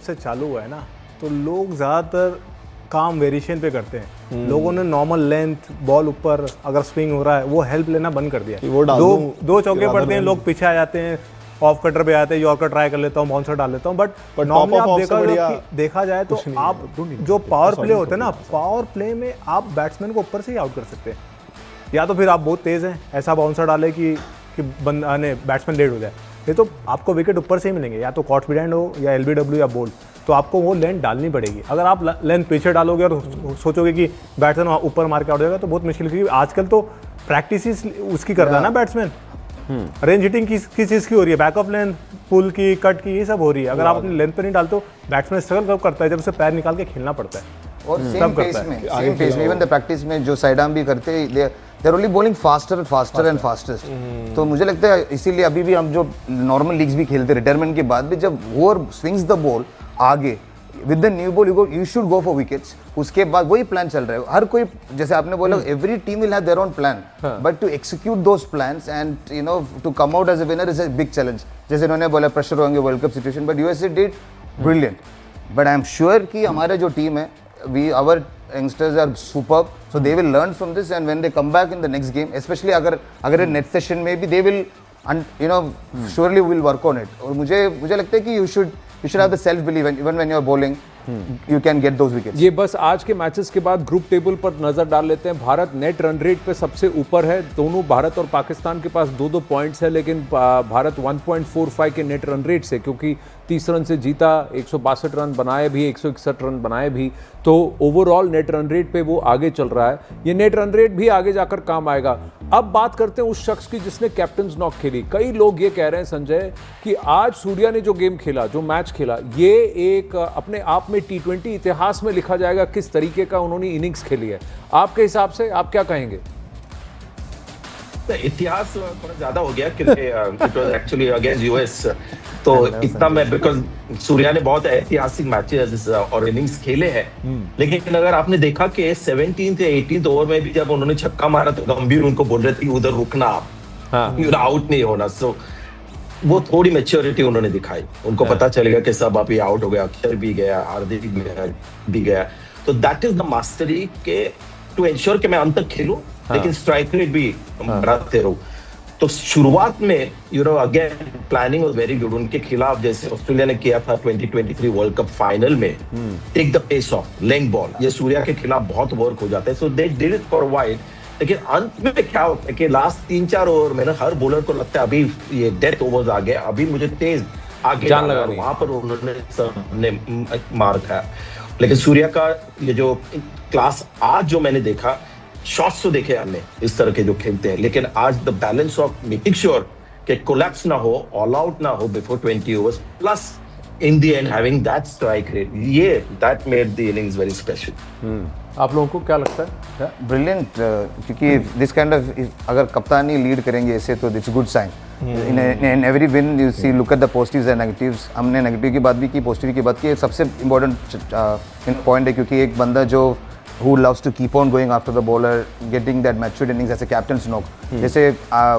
से चालू हुआ है ना, तो लोग ज़्यादातर काम वेरिएशन पे करते हैं। लोगों ने नॉर्मल लेंथ बॉल ऊपर अगर स्विंग हो रहा है वो हेल्प लेना बंद कर दिया है। दो चौके पड़ते हैं, लोग पीछे आ जाते हैं, ऑफ कटर पे आते हैं, यॉर्कर ट्राई कर लेता हूँ, बाउंसर डाल लेता हूँ। बट नॉर्मली आप देखा जाए तो आप जो पावर प्ले होता है ना, पावर प्ले में आप बैट्समैन को ऊपर से ही आउट कर सकते हैं। या तो फिर आप बहुत तेज़ हैं, ऐसा बाउंसर डाले कि बंदा ने बैट्समैन लेट हो जाए। ये तो आपको विकेट ऊपर से ही मिलेंगे, या तो कॉट बिहाइंड हो या एलबीडब्ल्यू या बोल्ड, तो आपको वो लेंथ डालनी पड़ेगी। अगर आप लेंथ पीछे डालोगे और सोचोगे कि बैट्समैन ऊपर मार के आउट हो जाएगा तो बहुत मुश्किल, क्योंकि आजकल तो प्रैक्टिस ही उसकी करता है ना बैट्समैन। रेंज हिटिंग किस चीज़ की हो रही है, बैक ऑफ लेंथ, पुल की, कट की, ये सब हो रही है। अगर आप अपनी लेंथ पे नहीं डालते, बैट्समैन स्ट्रगल कब करता है, जब उसे पैर निकाल के खेलना पड़ता है। और सेम पेस में इवन द प्रैक्टिस में जो साइड आर्म भी करते हैं, they are only bowling faster and fastest. तो मुझे लगता है इसीलिए अभी भी हम जो नॉर्मल लीग्स भी खेलते रिटायरमेंट के बाद भी, जब वो स्विंग्स द बॉल आगे with the new ball you should go for wickets, उसके बाद वही प्लान चल रहा है। हर कोई, जैसे आपने बोला, every team will have their own plan, but to execute those plans and you know to come out as a winner is a big challenge. जैसे इन्होंने बोला प्रेशर होंगे world cup situation, but USA did brilliant. But I am sure कि हमारे जो team है, our youngsters are superb, so they will learn from this, and when they come back in the next game, especially अगर net session में भी they will surely will work on it। और मुझे लगता है कि you should have the self belief even when you are bowling, you can get those wickets। ये बस आज के मैचेस के बाद ग्रुप टेबल पर नजर डाल लेते हैं। भारत नेट रन रेट पे सबसे ऊपर है। दोनों भारत और पाकिस्तान के पास 2-2 पॉइंट्स है, लेकिन भारत 1.45 के नेट रन रेट से, क्योंकि 30 रन से जीता, 162 रन बनाए भी, 161 रन बनाए भी, तो ओवरऑल नेट रन रेट पे वो आगे चल रहा है। ये नेट रन रेट भी आगे जाकर काम आएगा। अब बात करते हैं उस शख्स की जिसने कैप्टन्स नॉक खेली। कई लोग ये कह रहे हैं संजय कि आज सूर्या ने जो गेम खेला, जो मैच खेला, ये एक अपने आप में T20 इतिहास में लिखा जाएगा किस तरीके का उन्होंने इनिंग्स खेली है। आपके हिसाब से आप क्या कहेंगे? इतिहास थोड़ा ज्यादा हो गया क्योंकि it was actually against US, तो इतना मैं, बिकॉज सूर्या ने बहुत ऐतिहासिक मैचेस और इनिंग्स खेले हैं। लेकिन अगर आपने देखा कि 17th या 18th ओवर में भी जब उन्होंने छक्का मारा तो गंभीर उनको बोल रहे थे उधर रुकना, आप आउट नहीं होना। सो वो थोड़ी मैच्योरिटी उन्होंने दिखाई, उनको पता चलेगा कि सब अभी आउट हो गया, अक्षर भी गया, हार्दिक भी गया। तो दैट इज द मास्टरी के टू एंश्योर कि मैं अंत तक खेलूं, लेकिन स्ट्राइक रेट भी बढ़ाते रहूं। तो शुरुआत में again planning was very good उनके खिलाफ, जैसे ऑस्ट्रेलिया ने किया था 2023 वर्ल्ड कप फाइनल में, take the pace off length ball, ये सूर्या के खिलाफ बहुत वर्क हो जाता है। So they did it for wide. लेकिन अंत में क्या होता है कि लास्ट 3-4 ओवर में हर बॉलर को लगता है अभी ये डेथ ओवर्स आ गए, अभी मुझे तेज आगे जाना है, वहां पर उन्होंने मार खाया। लेकिन सूर्या का ये जो क्लास आज जो मैंने देखा, शॉट्स तो देखे हमने इस तरह के जो खेलते हैं, लेकिन आज the balance of making sure कि कोलैप्स ना हो, ऑल आउट ना हो before 20 overs, plus in the end having that strike rate, ये that made the innings very special. आप लोगों को क्या लगता है? ब्रिलियंट, क्योंकि दिस काइंड ऑफ, अगर कप्तानी लीड करेंगे ऐसे तो it's good sign. In every win you see, look at the positives and negatives. हमने नेगेटिव की बात भी की, पॉजिटिव की बात की। सबसे इंपॉर्टेंट पॉइंट है, क्योंकि एक बंदा जो who loves to keep on going after the bowler, getting that matured innings as a captain's knock। जैसे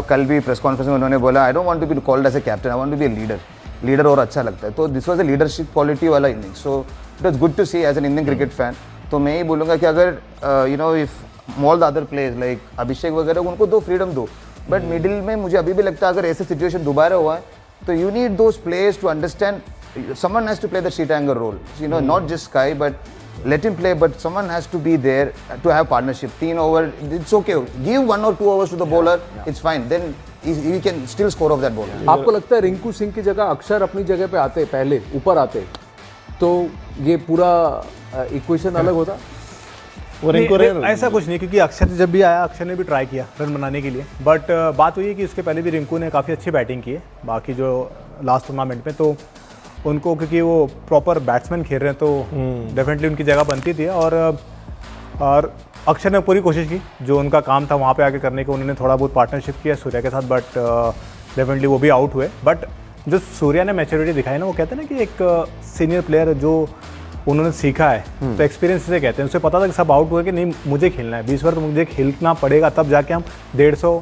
कल भी प्रेस कॉन्फ्रेंस में उन्होंने बोला, I don't want to be called as a captain, I want to be a leader। Leader और अच्छा लगता है, तो this was a leadership quality वाला इनिंग। So it was good to see as an Indian cricket fan. तो मैं ही बोलूँगा कि अगर if all the other players like Abhishek वगैरह, उनको दो फ्रीडम दो, बट मिडिल में मुझे अभी भी लगता है अगर ऐसे सिचुएशन दोबारा हुआ है तो you need those players to understand someone has to play the sheet anchor role, not just SKY, but let him play, but someone has to be there to have partnership. 3 over, it's okay, give 1 or 2 overs to the bowler, it's fine, then he can still score off that ball। आपको लगता है रिंकू सिंह की जगह अक्षर अपनी जगह पे आते, पहले ऊपर आते, तो ये पूरा इक्वेशन अलग होता? ऐसा कुछ नहीं, क्योंकि अक्षर जब भी आया, अक्षर ने भी ट्राई किया रन बनाने के लिए, बट बात हुई है कि उसके पहले भी रिंकू ने काफ़ी अच्छी बैटिंग की है बाकी जो लास्ट टूर्नामेंट में, तो उनको, क्योंकि वो प्रॉपर बैट्समैन खेल रहे हैं, तो डेफिनेटली उनकी जगह बनती थी। और अक्षर ने पूरी कोशिश की, जो उनका काम था वहाँ पे आके करने की, उन्होंने थोड़ा बहुत पार्टनरशिप किया सूर्या के साथ, बट डेफिनेटली वो भी आउट हुए। बट जो सूर्या ने मैच्योरिटी दिखाई ना, वो कहते हैं ना कि एक सीनियर प्लेयर जो उन्होंने सीखा है, तो एक्सपीरियंस से कहते हैं, उसे पता था कि सब आउट हुए कि नहीं मुझे खेलना है 20 ओवर, तो मुझे खेलना पड़ेगा, तब जाके हम 150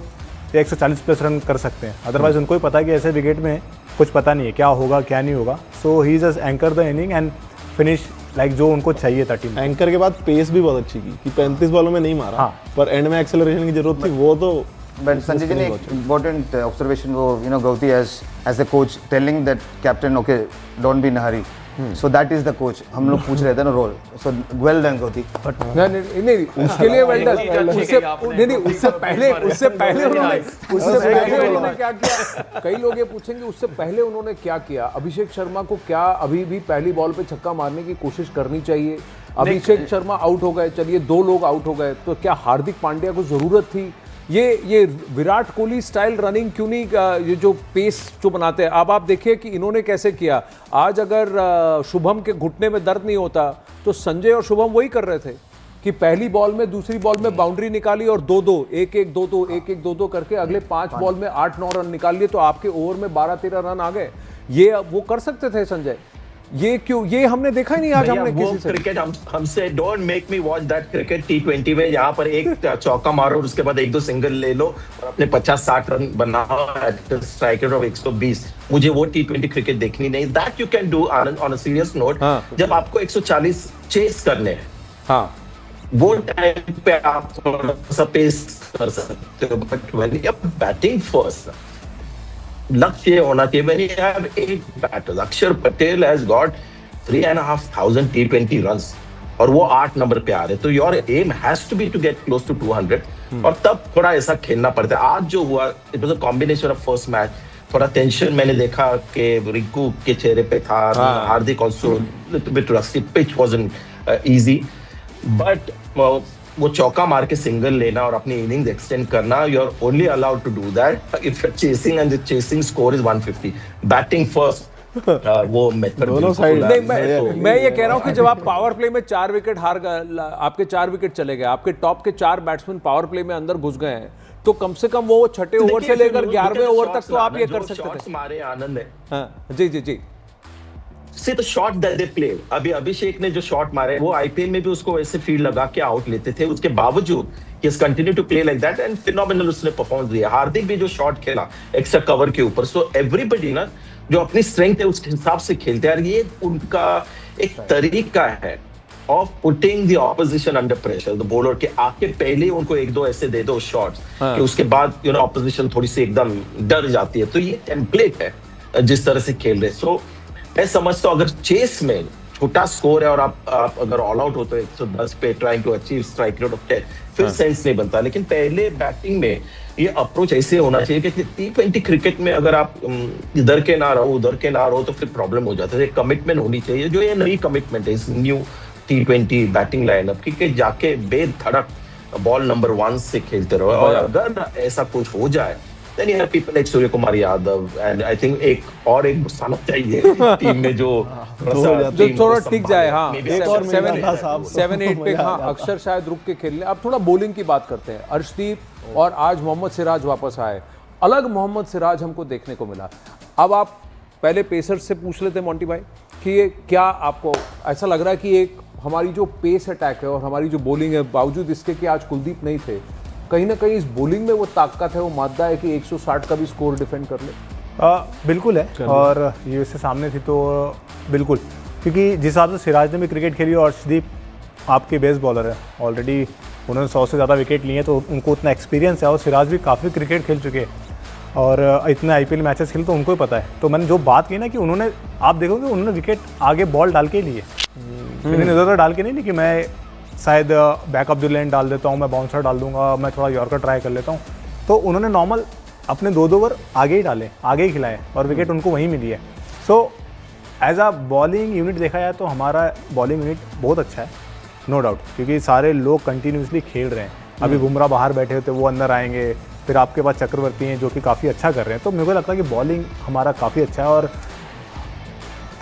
या 140 प्लस रन कर सकते हैं। अदरवाइज उनको ही पता है कि ऐसे विकेट में कुछ पता नहीं है क्या होगा क्या नहीं होगा। So he just anchor the innings and finish like जो उनको चाहिए था टीम। एंकर के बाद पेस भी बहुत अच्छी की कि 35 बॉलों में नहीं मारा, हाँ। पर एंड में एक्सेलरेशन की जरूरत थी, वो तो But Sanjay ji, एक important observation वो Gauti as the coach telling that captain, okay, don't be in a hurry. So that is the coach. हम लोग पूछ रहे थे ना role. So well done Gauti. नहीं उसके लिए वेल डन। उससे पहले उन्होंने क्या किया, कई लोग ये पूछेंगे उससे पहले उन्होंने क्या किया। अभिषेक शर्मा को क्या अभी भी पहली बॉल पे छक्का मारने की कोशिश करनी चाहिए? अभिषेक शर्मा आउट हो गए, चलिए 2 लोग आउट हो गए, तो क्या हार्दिक पांड्या को जरूरत थी? ये विराट कोहली स्टाइल रनिंग क्यों नहीं, ये जो पेस जो बनाते हैं। अब आप देखिए कि इन्होंने कैसे किया। आज अगर शुभम के घुटने में दर्द नहीं होता तो संजय और शुभम वही कर रहे थे कि पहली बॉल में, दूसरी बॉल में बाउंड्री निकाली और 2-2, 1-1, 2-2, 1-1, 2-2 करके अगले 5 बॉल में 8-9 रन निकाल लिए, तो आपके ओवर में 12-13 रन आ गए। ये वो कर सकते थे संजय, ये क्यों, ये हमने देखा ही नहीं आज हमने किसी से। क्रिकेट हमसे don't make me watch that cricket T20 में यहाँ पर एक चौका मारो और उसके बाद 1-2 सिंगल ले लो और अपने 50-60 रन बनाओ एट स्ट्राइक रेट ऑफ 120। मुझे वो T20 क्रिकेट देखनी नहीं। That you can do on a serious note जब आपको 140 चेस करने हैं, हाँ वो टाइम पे आप थोड़ा सा पेस कर सकते हो। But when you are batting first, लक्ष्य होना चाहिए when you have 8 batters. अक्षर Patel has got 3,500 T20 runs और वो 8 नंबर पे आ रहे, तो your aim has to be to get close to 200 और तब थोड़ा ऐसा खेलना पड़ता है। आज जो हुआ it was a combination of first match, थोड़ा टेंशन मैंने देखा कि रिंकू के चेहरे पे था, हार्दिक also little bit rusty, pitch wasn't easy, but वो चौका मार के सिंगल लेना और अपनी इनिंग्स एक्सटेंड करना, you are only allowed to do that if you are chasing and the chasing score is 150। Batting first वो मेथड दोनों साइड नहीं, मैं ये कह रहा हूं कि जब आप पावर प्ले में 4 विकेट हार गए, आपके 4 विकेट चले गए, आपके टॉप के 4 बैट्समैन पावर प्ले में अंदर घुस गए हैं, तो कम से कम वो 6ठे ओवर से लेकर 11वें ओवर तक तो आप ये कर सकते थे। मारे आनंद है, हाँ जी See the shot that they played. अभी अभिषेक ने जो शॉट मारे वो आईपीएल में भी उसको ऐसे फील्ड लगा के आउट लेते थे, उसके बावजूद he has continued to play like that and phenomenal उसने परफॉर्मेंस दिया। हार्दिक भी जो शॉट खेला एक्स्ट्रा कवर के ऊपर, सो एवरीबॉडी ना जो अपनी स्ट्रेंथ है उस हिसाब से खेलते हैं। ये उनका एक तरीका है of putting the opposition under pressure, the bowler के आके पहले ही उनको 1-2 ऐसे दे दो शॉट्स कि उसके बाद ऑपोजिशन थोड़ी सी एकदम डर जाती है। तो ये टेम्पलेट है जिस तरह से खेल रहे। सो मैं समझता हूँ अगर चेस में छोटा स्कोर है और आप अगर ऑल आउट हो तो 110 पे trying to achieve strike rate of 10, फिर सेंस नहीं बनता। लेकिन पहले बैटिंग में ये अप्रोच ऐसे होना चाहिए कि T20 क्रिकेट में अगर आप इधर के ना रहो उधर के ना रहो तो फिर प्रॉब्लम हो जाता है। कमिटमेंट होनी चाहिए, जो ये नई कमिटमेंट है इस न्यू T20 बैटिंग लाइनअप की, कि जाके बेधड़क बॉल नंबर 1 से खेलते रहो। और अगर ऐसा कुछ हो जाए then you have people like Surya Kumar Yadav and I think एक गुस्सा चाहिए टीम में जो थोड़ा टिक जाए। हाँ 7-8 पे हाँ अक्षर शायद रुक के खेल ले। अब थोड़ा बॉलिंग की बात करते हैं। अर्शदीप और आज मोहम्मद सिराज वापस आए, अलग मोहम्मद सिराज हमको देखने को मिला। अब आप पहले पेसर्स से पूछ लेते मोंटी भाई कि ये क्या आपको ऐसा लग रहा है कि एक हमारी जो पेस अटैक है और हमारी जो बॉलिंग है, बावजूद इसके कि आज कुलदीप नहीं थे, कहीं ना कहीं इस बॉलिंग में वो ताकत है, वो मादा है कि 160 का भी स्कोर डिफेंड कर ले? बिल्कुल है, और यूएसए सामने थी तो बिल्कुल, क्योंकि जिस हिसाब से सिराज ने भी क्रिकेट खेली और अर्शदीप आपके बेस्ट बॉलर है, ऑलरेडी उन्होंने 100 से ज़्यादा विकेट लिए, तो उनको उतना एक्सपीरियंस है। और सिराज भी काफ़ी क्रिकेट खेल चुके हैं और इतने आईपीएल मैचेस खेले तो उनको ही पता है। तो मैंने जो बात की ना कि उन्होंने, आप देखोगे उन्होंने विकेट आगे बॉल डाल के लिए, इन्होंने इधर डाल के नहीं कि मैं शायद बैक ऑफ द लेन डाल देता हूँ, मैं बाउंसर डाल दूंगा, मैं थोड़ा यॉर्कर ट्राई कर लेता हूँ। तो उन्होंने नॉर्मल अपने 2 ओवर आगे ही डाले, आगे ही खिलाए और विकेट उनको वहीं मिली है। So as a bowling unit देखा जाए तो हमारा बॉलिंग यूनिट बहुत अच्छा है, नो डाउट, क्योंकि सारे लोग कंटिन्यूसली खेल रहे हैं। अभी बुमराह बाहर बैठे होते, वो अंदर आएंगे, फिर आपके पास चक्रवर्ती हैं जो कि काफ़ी अच्छा कर रहे हैं। तो मेरे को लगता है कि बॉलिंग हमारा काफ़ी अच्छा है। और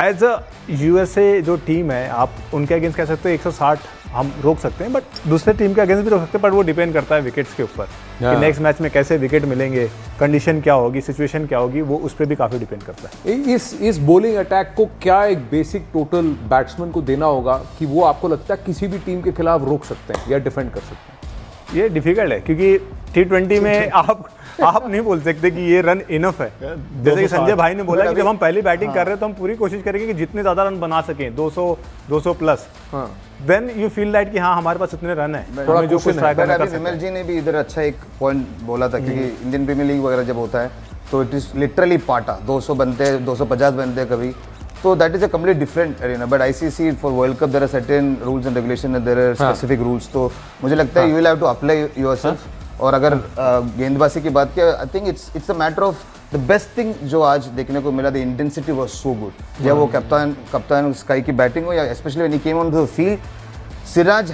एज अ यूएसए जो टीम है, आप उनके अगेंस्ट कह सकते हो 160 हम रोक सकते हैं, बट दूसरे टीम के अगेंस्ट भी रोक सकते हैं, बट वो डिपेंड करता है विकेट्स के ऊपर कि नेक्स्ट मैच में कैसे विकेट मिलेंगे, कंडीशन क्या होगी, सिचुएशन क्या होगी, वो उस पर भी काफ़ी डिपेंड करता है। इस बॉलिंग अटैक को क्या एक बेसिक टोटल बैट्समैन को देना होगा कि वो आपको लगता है किसी भी टीम के खिलाफ रोक सकते हैं या डिफेंड कर सकते हैं? ये डिफिकल्ट है, क्योंकि T20 में आप नहीं बोल सकते कि ये रन इनफ है। जैसे कि संजय भाई ने बोला कि जब हम पहली बैटिंग कर रहे हैं तो हम पूरी कोशिश करेंगे कि जितने ज़्यादा रन बना सकें, 200 plus, then you feel like कि हाँ हमारे पास इतने रन है, हमें जो कुछ ट्राई करना है कर सकते हैं। विमल जी ने भी इधर अच्छा एक पॉइंट बोला था, क्योंकि इंडियन प्रीमियर लीग वगैरह जब होता है तो इट इज़ लिटरली पाटा, 200 बनते हैं, 250 बनते हैं कभी, तो that is a complete different arena. But ICC for world cup there are certain rules and regulation and there are specific rules, तो मुझे लगता है you will have to apply yourself. और अगर गेंदबाजी की बात किया, I think it's a matter of the best thing जो आज देखने को मिला, the intensity was so good. जब वो कप्तान स्काई की बैटिंग हो, या specially when he came on the field, Siraj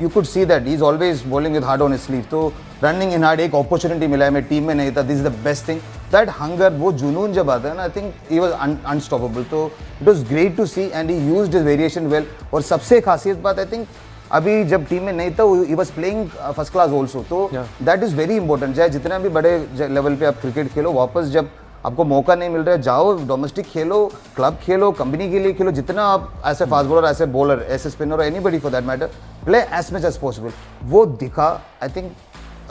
you could see that he's always bowling with heart on his sleeve, तो रनिंग इन हार्ड एक अपॉर्चुनिटी मिला है, मैं टीम में नहीं था, this is the best thing, that hunger, वो जुनून जब आता है ना, I think he was unstoppable. तो it was great to see and he used his variation well. और सबसे खासियत बात, आई थिंक अभी जब टीम में नहीं था, he was playing first class also, तो दैट इज वेरी इंपॉर्टेंट। चाहे जितना भी बड़े लेवल पे आप क्रिकेट खेलो, वापस जब आपको मौका नहीं मिल रहा है, जाओ डोमेस्टिक खेलो, क्लब खेलो, कंपनी के लिए खेलो, जितना आप ऐसे फास्ट बॉलर, ऐसे बॉलर, ऐसे spinner, anybody for that matter, play as much as possible. वो दिखा, आई थिंक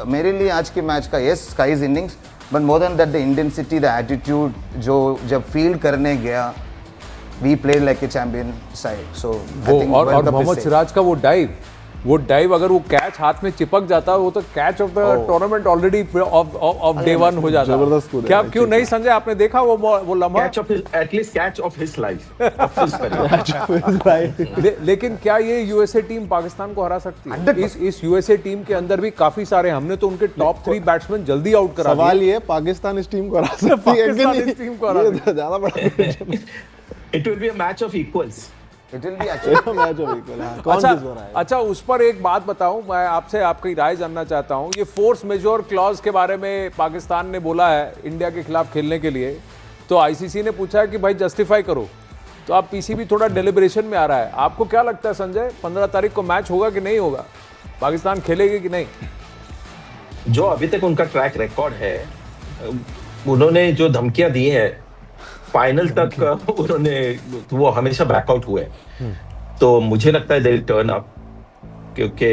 मेरे लिए आज के मैच का, yes Sky is innings, but more than that the intensity, the attitude, जो जब फील्ड करने गया, we played like a champion side. So और मोहम्मद सिराज का वो डाइव अगर वो कैच हाथ में चिपक जाता, वो तो catch of the tournament already of day one हो जाता। जबरदस्त कूद है क्या क्यों नहीं संजय, आपने देखा वो लम्हा? Catch of at least catch of his life. लेकिन क्या ये यूएसए टीम पाकिस्तान को हरा सकती है? इस यूएसए टीम के अंदर भी काफी सारे, हमने तो उनके टॉप 3 बैट्समैन जल्दी आउट करा दिए। सवाल ये, पाकिस्तान इस टीम को हरा सकती है कि नहीं? इस टीम को हरा सकती है। ज्यादा बड़ा it will be a match of equals. It will be actually match of equal. कौन किस हो रहा है? अच्छा, उस पर एक बात बताऊं, मैं आपसे आपकी राय जानना चाहता हूं। ये फोर्स मेजोर क्लॉज के बारे में पाकिस्तान ने बोला है इंडिया के खिलाफ खेलने के लिए, तो आईसीसी ने पूछा है कि भाई जस्टिफाई करो, तो अब पीसीबी थोड़ा डेलिब्रेशन में आ रहा है। आपको क्या लगता है संजय, 15 तारीख को मैच होगा कि नहीं होगा? पाकिस्तान खेलेगी कि नहीं? जो अभी तक उनका ट्रैक रिकॉर्ड है, उन्होंने जो धमकियां दी हैं, फाइनल तक उन्होंने, वो हमेशा बैकआउट हुए, तो मुझे लगता है दे विल टर्न अप, क्योंकि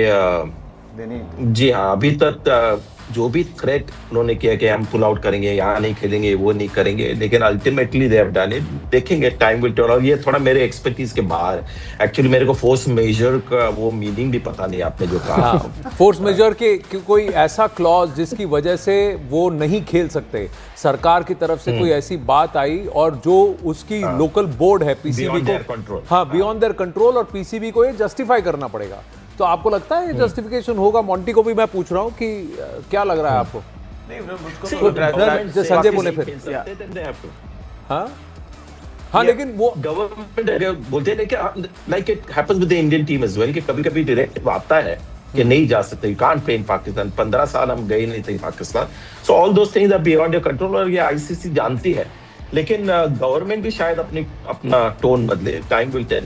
जी हाँ, अभी तक जो भी थ्रेट उन्होंने किया कि हम पुल आउट करेंगे, यहाँ नहीं खेलेंगे, वो नहीं करेंगे, लेकिन ultimately they have done it. देखेंगे, टाइम विल टेल। और ये थोड़ा मेरे एक्सपर्टीज के बाहर, एक्चुअली मेरे को फोर्स मेजर का वो मीनिंग भी पता नहीं, आपने जो कहा। फोर्स मेजर के कोई ऐसा क्लॉज जिसकी वजह से वो नहीं खेल सकते, सरकार की तरफ से कोई ऐसी बात आई और जो उसकी लोकल बोर्ड है पीसीबी को, हाँ बियॉन्ड देयर कंट्रोल, और पीसीबी को ये जस्टिफाई करना पड़ेगा। तो आपको लगता है ये जस्टिफिकेशन होगा? मॉन्टी को भी मैं पूछ रहा हूँ कि क्या लग रहा है आपको? संजय बोले फिर हाँ, लेकिन वो गवर्नमेंट अगर बोलते हैं कि like it happens with the Indian team as well, कि कभी-कभी डायरेक्ट आता है कि नहीं जा सकते, you can't play in Pakistan. 15 साल हम गए नहीं थे Pakistan, so all those things are beyond your control, और ये आईसीसी जानती है। लेकिन गवर्नमेंट भी शायद अपना टोन बदले, टाइम विल टेल।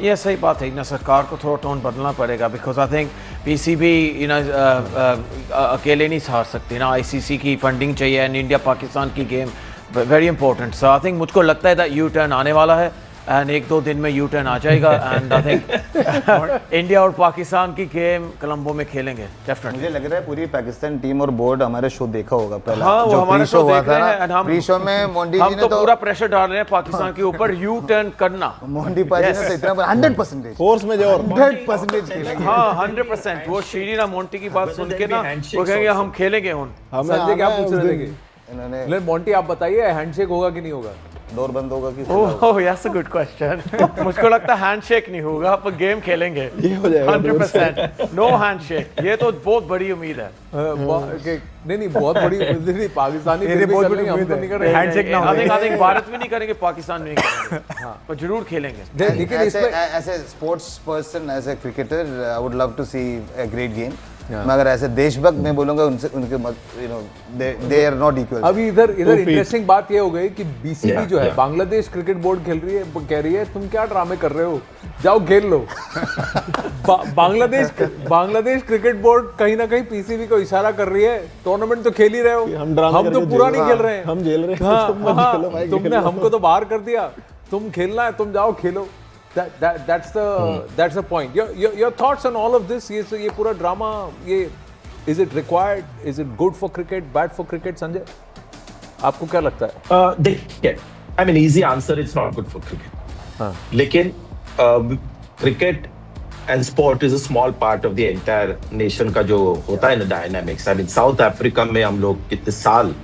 ये सही बात है ना, सरकार को थोड़ा टोन बदलना पड़ेगा, बिकॉज आई थिंक पीसीबी अकेले नहीं हार सकती ना, आईसीसी की फंडिंग चाहिए, एंड इंडिया पाकिस्तान की game very important. So I think मुझको लगता है दैट यू टर्न आने वाला है, एंड 1-2 दिन में यू टर्न आ जाएगा, एंड आई थिंक इंडिया और पाकिस्तान की गेम कोलंबो में खेलेंगे डेफिनेटली। मुझे लग रहा है पूरी पाकिस्तान टीम और बोर्ड हमारे शो देखा होगा पहले। हाँ, वो हमारा शो देख रहे हैं, एंड प्री शो में मोंटी जी ने तो पूरा प्रेशर डाल रहे हैं पाकिस्तान के ऊपर, यू टर्न करना। मोंटी पाजी ने तो इतना 100% फोर्स में जोर 100% खेलेंगे। हाँ 100%। वो शीरीना मोंटी की बात सुन के ना, वो कहेंगे हम खेलेंगे। संजय क्या पूछ रहे थे? इन्होंने मॉन्टी आप बताइए, हैंडशेक होगा कि नहीं होगा? डोर बंद होगा कि oh that's a good question. मुझको लगता है हैंडशेक नहीं होगा, पर गेम खेलेंगे। ये हो जाएगा 100%। नो हैंडशेक, ये तो बहुत बड़ी उम्मीद है। नहीं बहुत बड़ी उम्मीद नहीं, पाकिस्तानी फिर भी कर लेंगे, हम तो नहीं कर रहे। हैंडशेक ना हो। आई थिंक भारत भी नहीं करेंगे, पाकिस्तान भी नहीं करेंगे, पर जरूर खेलेंगे। लेकिन इसमें ऐसे sports person, as a cricketer, I would love to see a great game. मगर ऐसे देशभक्त मैं बोलूंगा, उनके you know they are not equal. अभी इधर इंटरेस्टिंग बात ये हो गई कि बीसीबी जो है, बांग्लादेश क्रिकेट बोर्ड खेल रही है, कह रही है तुम क्या ड्रामे कर रहे हो, जाओ खेल लो। बांग्लादेश क्रिकेट बोर्ड कहीं ना कहीं पीसीबी को इशारा कर रही है, टूर्नामेंट तो खेल ही रहे हो, हम तो पूरा नहीं खेल रहे हैं, हम जेल रहे हैं, हाँ, तुमने हमको तो बाहर कर दिया, तुम खेलना है तुम जाओ खेलो। That's the point. Your thoughts on all of this? ये पूरा ड्रामा, ये is it required, is it good for cricket, bad for cricket? Sanjay, आपको क्या लगता है? देखिए, I mean easy answer, it's not good for cricket. लेकिन cricket and sport is a small part of the entire nation का जो होता है ना dynamics. I mean South Africa में हम लोग कितने साल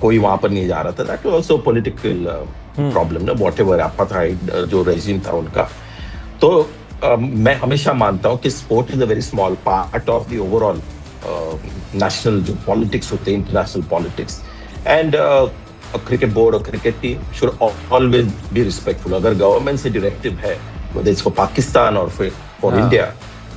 कोई वहां पर नहीं जा रहा था, that was also political problem ना, व्हाटएवर एपार्थाइड जो रेजिम था उनका। तो मैं हमेशा मानता हूं कि sport is a very small part of the overall national जो पॉलिटिक्स होते हैं, international politics. And cricket board और cricket team should always be respectful. अगर गवर्नमेंट से डायरेक्टिव है whether it's for पाकिस्तान और फॉर इंडिया,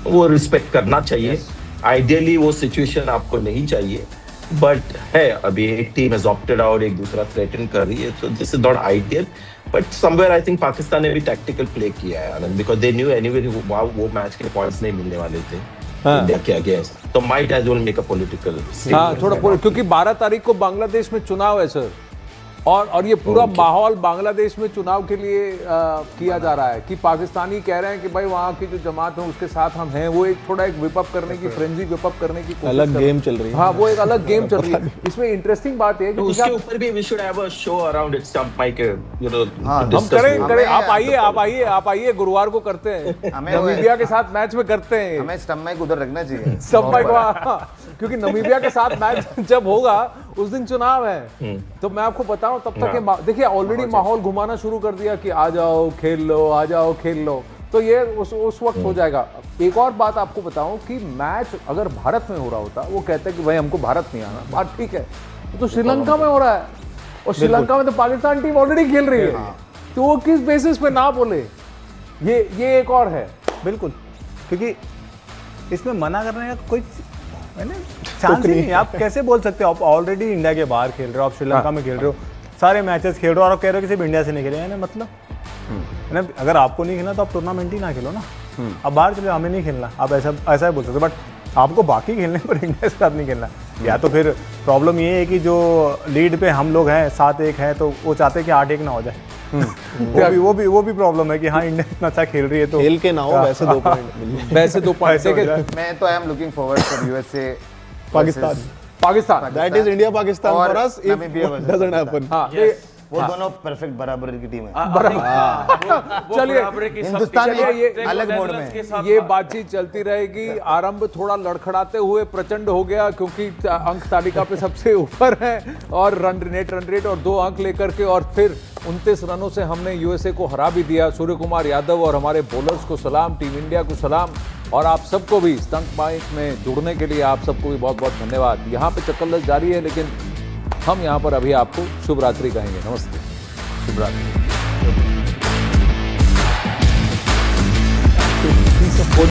वो रिस्पेक्ट करना चाहिए। आइडियली वो सिचुएशन आपको नहीं चाहिए, बट है अभी एक टीम हैज ऑप्टेड आउट, एक दूसरा थ्रेटन कर रही है, तो this is not ideal. But somewhere I think Pakistan ने भी टैक्टिकल प्ले किया है Anand, because they knew anyway वो मैच के पॉइंट्स नहीं मिलने वाले थे इंडिया के अगेंस्ट, तो might as well make a political. हाँ, थोड़ा क्योंकि 12 तारीख को बांग्लादेश में चुनाव है सर, और ये पूरा माहौल बांग्लादेश में चुनाव के लिए किया जा रहा है कि पाकिस्तानी कह रहे हैं कि भाई वहाँ की जो जमात है उसके साथ हम हैं, वो एक थोड़ा एक विप अप करने की, फ्रेंजी विप अप करने की कोशिश अलग गेम चल रही है। हाँ, वो एक अलग गेम चल रही है। इसमें इंटरेस्टिंग बात है कि उसके ऊपर भी we should have a show around it, stump mic, you know, हम करें। आप आइए गुरुवार को करते हैं, नमीबिया के साथ मैच में करते हैं। हमें स्टंप माइक उधर रखना चाहिए, स्टंप माइक, क्योंकि नमीबिया के साथ मैच जब होगा उस दिन चुनाव है। तो मैं आपको बताऊं तब तक देखिए ऑलरेडी माहौल घुमाना शुरू कर दिया कि आ जाओ खेल लो, आ जाओ खेल लो, तो ये उस वक्त हो जाएगा। एक और बात आपको बताऊं कि मैच अगर भारत में हो रहा होता, वो कहते हैं कि भाई हमको भारत नहीं आना, बात ठीक है, तो श्रीलंका में हो रहा है, और श्रीलंका में तो पाकिस्तान टीम ऑलरेडी खेल रही है, तो वो किस बेसिस पे ना बोले, ये एक और है। बिल्कुल, क्योंकि इसमें मना करने का कोई चांस ही नहीं। आप कैसे बोल सकते हो? आप ऑलरेडी इंडिया के बाहर खेल रहे हो, आप श्रीलंका में खेल रहे हो, सारे मैचेस खेल रहे हो, और आप कह रहे हो कि सिर्फ इंडिया से नहीं खेले, यानी मतलब है ना, अगर आपको नहीं खेलना तो आप टूर्नामेंट ही ना खेलो ना, अब बाहर चले, हमें नहीं खेलना, आप ऐसा ही बोल सकते हो। बट आपको बाकी खेलने पर इंडिया के साथ नहीं खेलना, या तो फिर प्रॉब्लम ये है कि जो लीड पे हम लोग हैं 7-1 है, तो वो चाहते हैं कि 8-1 ना हो जाए। वो भी प्रॉब्लम है कि हाँ इंडिया इतना अच्छा खेल रही है, तो खेल के ना हो, वैसे 2 पॉइंट वैसे 2 पॉइंट। मैं तो I am looking forward for USA Pakistan that is India Pakistan और for us if Namibia versus doesn't happen. हाँ, वो दोनों परफेक्ट बराबर की टीम है। चलिए, हिंदुस्तान चलिए, एक अलग मोड में है। ये बातचीत चलती रहेगी। आरंभ थोड़ा लड़खड़ाते हुए प्रचंड हो गया, क्योंकि अंक तालिका पे सबसे ऊपर है, और नेट रन रेट और 2 अंक लेकर के, और फिर 29 रनों से हमने यूएसए को हरा भी दिया। सूर्य कुमार यादव और हमारे बॉलर्स को सलाम, टीम इंडिया को सलाम, और आप सबको भी स्टंप माइक में जुड़ने के लिए आप सबको भी बहुत बहुत धन्यवाद। यहाँ पे चक्कर जारी है, लेकिन हम यहाँ पर अभी आपको शुभ रात्रि कहेंगे। नमस्ते, शुभ रात्रि।